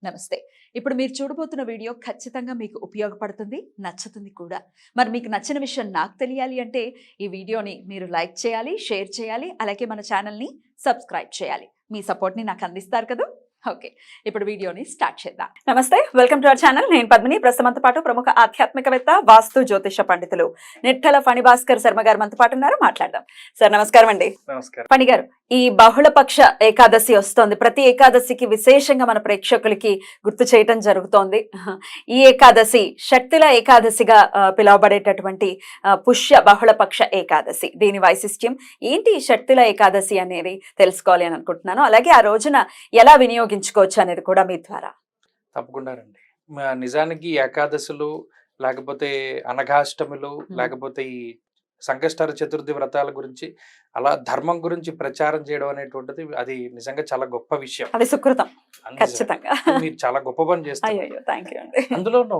నమస్తే. ఇప్పుడు మీరు చూడబోతున్న వీడియో ఖచ్చితంగా మీకు ఉపయోగపడుతుంది, నచ్చుతుంది కూడా. మరి మీకు నచ్చిన విషయం నాకు తెలియాలి అంటే ఈ వీడియోని మీరు లైక్ చేయాలి, షేర్ చేయాలి, అలాగే మన ఛానల్‌ని సబ్స్క్రైబ్ చేయాలి. మీ సపోర్ట్‌ని నాకు అందిస్తారు కదా! ఓకే. ఇప్పుడు వీడియోని స్టార్ట్ చేద్దాం. నమస్తే, వెల్కమ్ టు అవర్ ఛానల్. నేను పద్మిని. ప్రస్తుతంతో పాటు ప్రముఖ ఆధ్యాత్మికవేత్త, వాస్తు జ్యోతిష పండితులు నిట్టల ఫణిభాస్కర్ శర్మ గారు మనతో పాటు ఉన్నారు. మాట్లాడదాం. సార్ నమస్కారం అండి. నమస్కారం. ఫణి గారు, ఈ బహుళపక్ష ఏకాదశి వస్తోంది. ప్రతి ఏకాదశికి విశేషంగా మన ప్రేక్షకులకి గుర్తు చేయటం జరుగుతోంది. ఈ ఏకాదశి శక్తుల ఏకాదశిగా పిలువబడేటటువంటి పుష్య బహుళపక్ష ఏకాదశి. దీని వైశిష్ట్యం ఏంటి? ఈ శక్తుల ఏకాదశి అనేది తెలుసుకోవాలి అని అనుకుంటున్నాను. అలాగే ఆ రోజున ఎలా వినియోగించుకోవచ్చు అనేది కూడా మీ ద్వారా. తప్పకుండా రండి. నిజానికి ఏకాదశులు, లేకపోతే అనఘాష్టములు, లేకపోతే ఈ సంకష్టహర చతుర్థి వ్రతాల గురించి, అలా ధర్మం గురించి ప్రచారం చేయడం అనేటువంటిది అది నిజంగా చాలా గొప్ప విషయం. అది సుకృతం. ఖచ్చితంగా మీరు చాలా గొప్ప పని చేస్తారు. అండి. అందులోనూ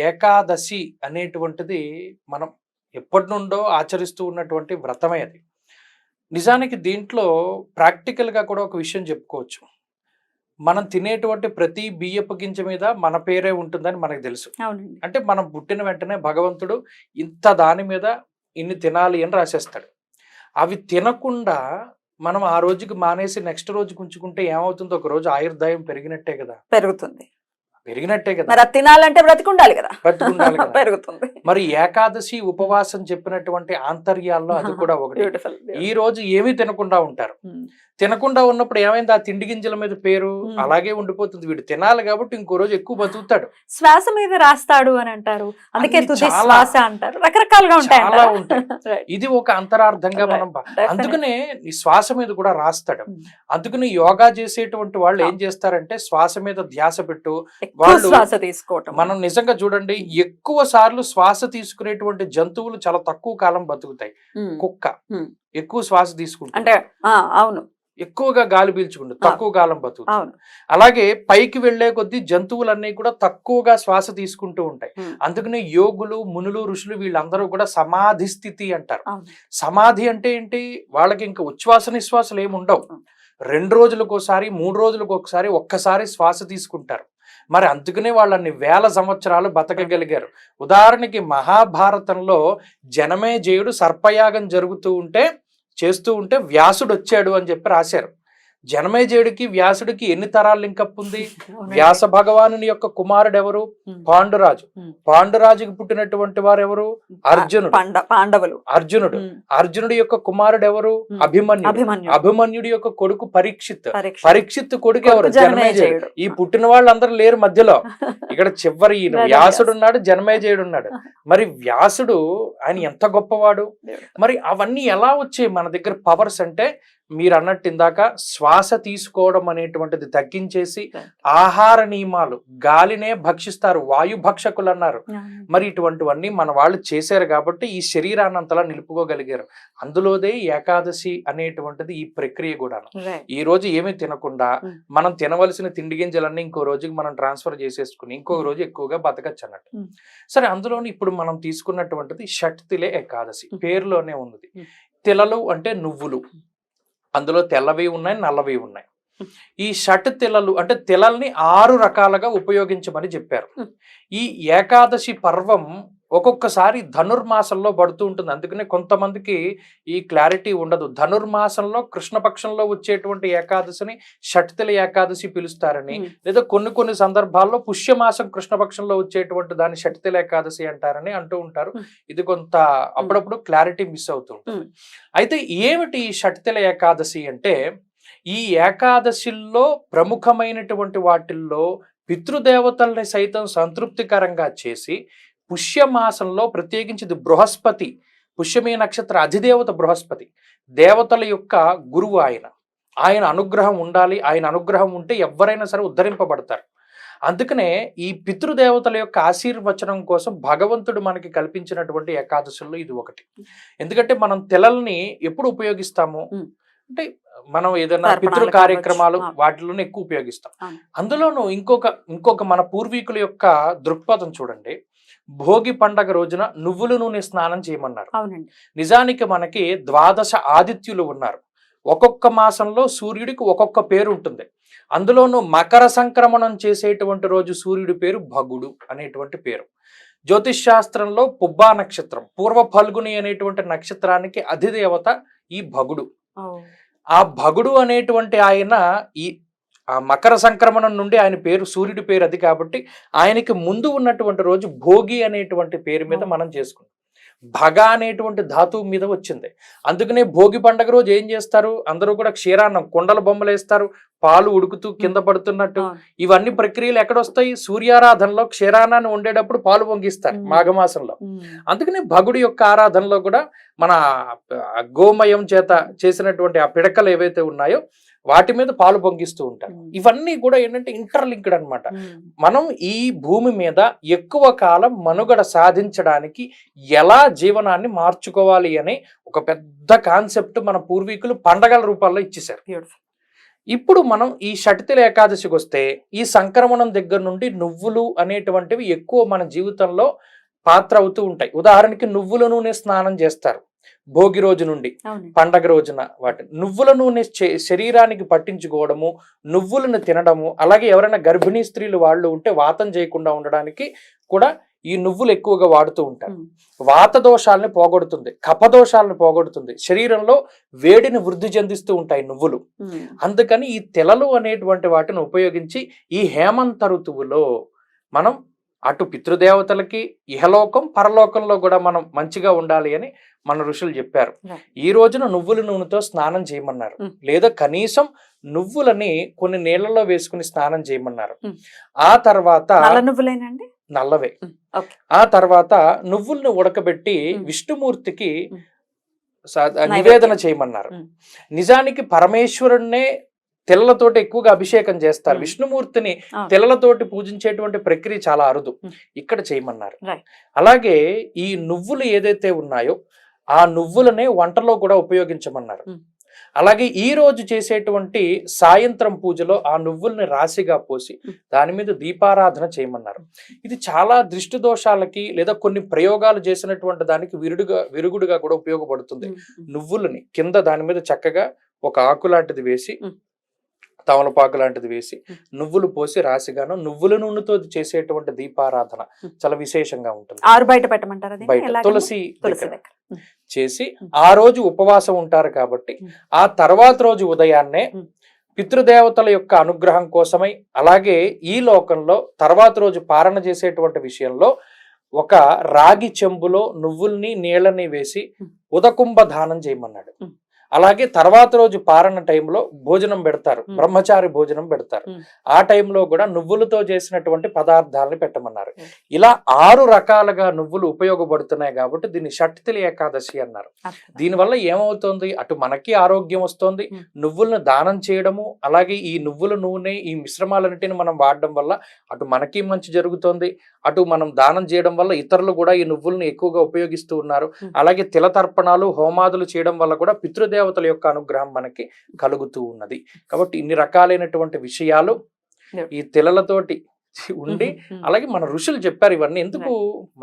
ఏకాదశి అనేటువంటిది మనం ఎప్పటి నుండో ఆచరిస్తూ ఉన్నటువంటి వ్రతమే అది. నిజానికి దీంట్లో ప్రాక్టికల్ గా కూడా ఒక విషయం చెప్పుకోవచ్చు. మనం తినేటువంటి ప్రతి బియ్యపు గింజ మీద మన పేరే ఉంటుందని మనకు తెలుసు. అంటే మనం పుట్టిన వెంటనే భగవంతుడు ఇంత దాని మీద ఇన్ని తినాలి అని రాసేస్తాడు. అవి తినకుండా మనం ఆ రోజుకి మానేసి నెక్స్ట్ రోజుకి ఉంచుకుంటే ఏమవుతుందో, ఒక రోజు ఆయుర్దాయం పెరిగినట్టే కదా. పెరిగినట్టే కదా. మరి తినాలంటే బ్రతికుండాలి కదా. బ్రతికుండాలి కదా. పెరుగుతుంది. మరి ఏకాదశి ఉపవాసం చెప్పినటువంటి ఆంతర్యాల్లో అది కూడా ఒకటి. ఈ రోజు ఏమీ తినకుండా ఉంటారు. తినకుండా ఉన్నప్పుడు ఏమైంది? ఆ తిండి గింజల మీద పేరు అలాగే ఉండిపోతుంది. వీడు తినాలి కాబట్టి ఇంకో రోజు ఎక్కువ బతుకుతాడు. శ్వాస మీద రాస్తాడు అని అంటారు. అందుకే శ్వాస అంటారు. రకరకాలుగా చాలా ఉంటాయి. ఇది ఒక అంతరార్థంగా మనం అందుకనే ఈ శ్వాస మీద కూడా రాస్తాడు. అందుకని యోగా చేసేటువంటి వాళ్ళు ఏం చేస్తారంటే శ్వాస మీద ధ్యాస పెట్టు. వాళ్ళు మనం నిజంగా చూడండి, ఎక్కువ సార్లు శ్వాస తీసుకునేటువంటి జంతువులు చాలా తక్కువ కాలం బతుకుతాయి. కుక్క ఎక్కువ శ్వాస తీసుకుంటుంది, అంటే అవును, ఎక్కువగా గాలి పీల్చుకుంటుంది, తక్కువ కాలం బతుకుతుంది. అలాగే పైకి వెళ్లే కొద్దీ జంతువులన్నీ కూడా తక్కువగా శ్వాస తీసుకుంటూ ఉంటాయి. అందుకనే యోగులు, మునులు, ఋషులు వీళ్ళందరూ కూడా సమాధి స్థితి అంటారు. సమాధి అంటే ఏంటి? వాళ్ళకి ఇంకా ఉచ్ఛ్వాస నిశ్వాసలు ఏమి ఉండవు. 2 రోజులకోసారి, 3 రోజులకు ఒక్కసారి శ్వాస తీసుకుంటారు. మరి అందుకనే వాళ్ళని వేల సంవత్సరాలు బతకగలిగారు. ఉదాహరణకి మహాభారతంలో జనమేజయుడు సర్పయాగం చేస్తూ ఉంటే వ్యాసుడు వచ్చాడు అని చెప్పి రాశారు. జనమేజయుడికి వ్యాసుడికి ఎన్ని తరాలు లింకప్ ఉంది? వ్యాస భగవానుని యొక్క కుమారుడు ఎవరు? పాండురాజు. పాండురాజుకి పుట్టినటువంటి వారు ఎవరు? పాండవులు. అర్జునుడి యొక్క కుమారుడు ఎవరు? అభిమన్యుడి యొక్క కొడుకు పరీక్షిత్ కొడుకు ఎవరు? జనమేజయుడు. ఈ పుట్టిన వాళ్ళందరూ లేరు మధ్యలో. ఇక్కడ చివరి వ్యాసుడు ఉన్నాడు, జనమేజయుడు ఉన్నాడు. మరి వ్యాసుడు ఆయన ఎంత గొప్పవాడు. మరి అవన్నీ ఎలా వచ్చాయి మన దగ్గర పవర్స్ అంటే, మీరు అన్నట్టు ఇందాక శ్వాస తీసుకోవడం అనేటువంటిది తగ్గించేసి ఆహార నియమాలు, గాలినే భక్షిస్తారు, వాయు భక్షకులు అన్నారు. మరి ఇటువంటివన్నీ మన వాళ్ళు చేశారు కాబట్టి ఈ శరీరాన్ని అంతలా నిలుపుకోగలిగారు. అందులోదే ఏకాదశి అనేటువంటిది ఈ ప్రక్రియ కూడా. ఈ రోజు ఏమీ తినకుండా మనం తినవలసిన తిండి గింజలన్నీ ఇంకో రోజుకి మనం ట్రాన్స్ఫర్ చేసేసుకుని ఇంకో రోజు ఎక్కువగా బతకచ్చు అన్నట్టు. సరే, అందులోని ఇప్పుడు మనం తీసుకున్నటువంటిది షట్తిలే ఏకాదశి. పేరులోనే ఉంది. తిలలు అంటే నువ్వులు. అందులో తెల్లవి ఉన్నాయి, నల్లవి ఉన్నాయి. ఈ షట్ తిలలు అంటే తిలల్ని 6 రకాలుగా ఉపయోగించమని చెప్పారు. ఈ ఏకాదశి పర్వం ఒక్కొక్కసారి ధనుర్మాసంలో పడుతూ ఉంటుంది. అందుకనే కొంతమందికి ఈ క్లారిటీ ఉండదు. ధనుర్మాసంలో కృష్ణపక్షంలో వచ్చేటువంటి ఏకాదశిని షట్తిల ఏకాదశి పిలుస్తారని, లేదా కొన్ని సందర్భాల్లో పుష్యమాసం కృష్ణపక్షంలో వచ్చేటువంటి దాన్ని షట్తిల ఏకాదశి అంటారని అంటూ ఉంటారు. ఇది కొంత అప్పుడప్పుడు క్లారిటీ మిస్ అవుతూ ఉంటుంది. అయితే ఏమిటి ఈ షట్తిల ఏకాదశి అంటే, ఈ ఏకాదశిల్లో ప్రముఖమైనటువంటి వాటిల్లో పితృదేవతల్ని సైతం సంతృప్తికరంగా చేసి, పుష్యమాసంలో ప్రత్యేకించి ఇది బృహస్పతి, పుష్యమే నక్షత్ర అధిదేవత బృహస్పతి, దేవతల యొక్క గురువు ఆయన అనుగ్రహం ఉండాలి. ఆయన అనుగ్రహం ఉంటే ఎవరైనా సరే ఉద్ధరింపబడతారు. అందుకనే ఈ పితృదేవతల యొక్క ఆశీర్వచనం కోసం భగవంతుడు మనకి కల్పించినటువంటి ఏకాదశుల్లో ఇది ఒకటి. ఎందుకంటే మనం తెలల్ని ఎప్పుడు ఉపయోగిస్తాము అంటే, మనం ఏదైనా పితృ కార్యక్రమాలు వాటిలోనే ఎక్కువ ఉపయోగిస్తాం. అందులోనూ ఇంకొక మన పూర్వీకుల యొక్క దృక్పథం చూడండి. భోగి పండగ రోజున నువ్వుల నూనె స్నానం చేయమన్నారు. నిజానికి మనకి 12 ఆదిత్యులు ఉన్నారు. ఒక్కొక్క మాసంలో సూర్యుడికి ఒక్కొక్క పేరు ఉంటుంది. అందులోనూ మకర సంక్రమణం చేసేటువంటి రోజు సూర్యుడి పేరు భగుడు అనేటువంటి పేరు. జ్యోతిష్ శాస్త్రంలో పుబ్బా నక్షత్రం, పూర్వ ఫల్గుని అనేటువంటి నక్షత్రానికి అధిదేవత ఈ భగుడు. ఆ భగుడు అనేటువంటి ఆయన ఆ మకర సంక్రమణం నుండి ఆయన పేరు, సూర్యుడి పేరు అది కాబట్టి ఆయనకి ముందు ఉన్నటువంటి రోజు భోగి అనేటువంటి పేరు మీద మనం చేసుకున్నాం. భగ అనేటువంటి ధాతువు మీద వచ్చింది. అందుకనే భోగి పండుగ రోజు ఏం చేస్తారు, అందరూ కూడా క్షీరాన్నం, కుండల బొమ్మలు వేస్తారు, పాలు ఉడుకుతూ కింద పడుతున్నట్టు. ఇవన్నీ ప్రక్రియలు ఎక్కడొస్తాయి, సూర్యారాధనలో క్షీరాన్నాన్ని వండేటప్పుడు పాలు పొంగిస్తారు మాఘమాసంలో. అందుకనే భగుడి యొక్క ఆరాధనలో కూడా మన గోమయం చేత చేసినటువంటి ఆ పిడకలు ఏవైతే ఉన్నాయో వాటి మీద పాలు పొంగిస్తూ ఉంటారు. ఇవన్నీ కూడా ఏంటంటే ఇంటర్లింక్డ్ అన్నమాట. మనం ఈ భూమి మీద ఎక్కువ కాలం మనుగడ సాధించడానికి ఎలా జీవనాన్ని మార్చుకోవాలి అనే ఒక పెద్ద కాన్సెప్ట్ మన పూర్వీకులు పండగల రూపాల్లో ఇచ్చేశారు. ఇప్పుడు మనం ఈ షట్తిల ఏకాదశికి వస్తే ఈ సంక్రమణం దగ్గర నుండి నువ్వులు అనేటువంటివి ఎక్కువ మన జీవితంలో పాత్ర అవుతూ ఉంటాయి. ఉదాహరణకి నువ్వుల నూనె స్నానం చేస్తారు భోగి రోజు నుండి పండగ రోజున. వాటిని నువ్వుల నూనె శరీరానికి పట్టించుకోవడము, నువ్వులను తినడము, అలాగే ఎవరైనా గర్భిణీ స్త్రీలు వాళ్ళు ఉంటే వాతం చేయకుండా ఉండడానికి కూడా ఈ నువ్వులు ఎక్కువగా వాడుతూ ఉంటారు. వాత దోషాలని పోగొడుతుంది, కఫదోషాలను పోగొడుతుంది, శరీరంలో వేడిని వృద్ధి చెందిస్తూ ఉంటాయి నువ్వులు. అందుకని ఈ తెలలు అనేటువంటి వాటిని ఉపయోగించి ఈ హేమంత ఋతువులో మనం అటు పితృదేవతలకి ఇహలోకం పరలోకంలో కూడా మనం మంచిగా ఉండాలి అని మన ఋషులు చెప్పారు. ఈ రోజున నువ్వుల నూనెతో స్నానం చేయమన్నారు, లేదా కనీసం నువ్వులని కొన్ని నీళ్లలో వేసుకుని స్నానం చేయమన్నారు. ఆ తర్వాత నల్లవే. ఆ తర్వాత నువ్వుల్ని ఉడకబెట్టి విష్ణుమూర్తికి నివేదన చేయమన్నారు. నిజానికి పరమేశ్వరుణ్ణే తెల్లతోటి ఎక్కువగా అభిషేకం చేస్తారు. విష్ణుమూర్తిని తెల్లతోటి పూజించేటువంటి ప్రక్రియ చాలా అరుదు, ఇక్కడ చేయమన్నారు. అలాగే ఈ నువ్వులు ఏదైతే ఉన్నాయో ఆ నువ్వులనే వంటలో కూడా ఉపయోగించమన్నారు. అలాగే ఈ రోజు చేసేటువంటి సాయంత్రం పూజలో ఆ నువ్వుల్ని రాశిగా పోసి దాని మీద దీపారాధన చేయమన్నారు. ఇది చాలా దృష్టి దోషాలకి లేదా కొన్ని ప్రయోగాలు చేసినటువంటి దానికి విరుగుడుగా కూడా ఉపయోగపడుతుంది. నువ్వులని కింద దాని మీద చక్కగా ఒక ఆకు లాంటిది వేసి, తమలపాకు లాంటిది వేసి, నువ్వులు పోసి రాశిగాను నువ్వుల నూనెతో చేసేటువంటి దీపారాధన చాలా విశేషంగా ఉంటుంది. బయట తులసి చేసి ఆ రోజు ఉపవాసం ఉంటారు కాబట్టి ఆ తర్వాత రోజు ఉదయాన్నే పితృదేవతల యొక్క అనుగ్రహం కోసమై, అలాగే ఈ లోకంలో తర్వాత రోజు పారణ చేసేటువంటి విషయంలో ఒక రాగి చెంబులో నువ్వుల్ని నీళ్ళని వేసి ఉదకుంభ దానం చేయమన్నాడు. అలాగే తర్వాత రోజు పారణ టైంలో భోజనం పెడతారు, బ్రహ్మచారి భోజనం పెడతారు. ఆ టైంలో కూడా నువ్వులతో చేసినటువంటి పదార్థాలను పెట్టమన్నారు. ఇలా 6 రకాలుగా నువ్వులు ఉపయోగపడుతున్నాయి కాబట్టి దీన్ని షట్తిల ఏకాదశి అన్నారు. దీనివల్ల ఏమవుతుంది, అటు మనకి ఆరోగ్యం వస్తుంది, నువ్వులను దానం చేయడము, అలాగే ఈ నువ్వుల నూనె ఈ మిశ్రమాలన్నిటిని మనం వాడడం వల్ల అటు మనకి మంచి జరుగుతుంది, అటు మనం దానం చేయడం వల్ల ఇతరులు కూడా ఈ నువ్వులను ఎక్కువగా ఉపయోగిస్తూ ఉన్నారు. అలాగే తిల తర్పణాలు హోమాదులు చేయడం వల్ల కూడా పితృదేవతల యొక్క అనుగ్రహం మనకి కలుగుతూ ఉన్నది. కాబట్టి ఇన్ని రకాలైనటువంటి విషయాలు ఈ తిలలతోటి ఉండి, అలాగే మన ఋషులు చెప్పారు ఇవన్నీ ఎందుకు,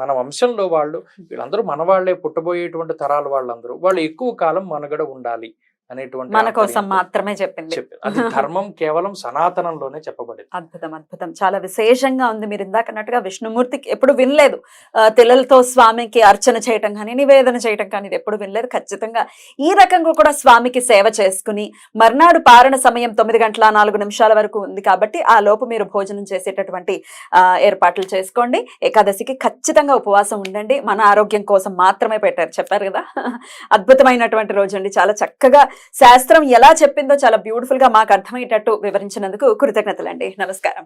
మన వంశంలో వాళ్ళు వీళ్ళందరూ మన వాళ్ళే, పుట్టబోయేటువంటి తరాల వాళ్ళందరూ వాళ్ళు ఎక్కువ కాలం మనుగడ ఉండాలి అనేటువంటి మన కోసం మాత్రమే చెప్పింది. అది ధర్మం కేవలం సనాతనంలోనే చెప్పబడింది. అద్భుతం అద్భుతం, చాలా విశేషంగా ఉంది. మీరు ఇందాక అన్నట్టుగా విష్ణుమూర్తికి ఎప్పుడు వినలేదు తిలలతో స్వామికి అర్చన చేయటం కానీ నివేదన చేయటం కానీ, ఇది ఎప్పుడు వినలేదు. ఖచ్చితంగా ఈ రకంగా కూడా స్వామికి సేవ చేసుకుని మర్నాడు పారణ సమయం 9:04 వరకు ఉంది కాబట్టి ఆ లోపు మీరు భోజనం చేసేటటువంటి ఏర్పాట్లు చేసుకోండి. ఏకాదశికి ఖచ్చితంగా ఉపవాసం ఉండండి, మన ఆరోగ్యం కోసం మాత్రమే పెట్టారు, చెప్పారు కదా. అద్భుతమైనటువంటి రోజు అండి. చాలా చక్కగా శాస్త్రం ఎలా చెప్పిందో చాలా బ్యూటిఫుల్ గా మాకు అర్థమయ్యేటట్టు వివరించినందుకు కృతజ్ఞతలండి. నమస్కారం.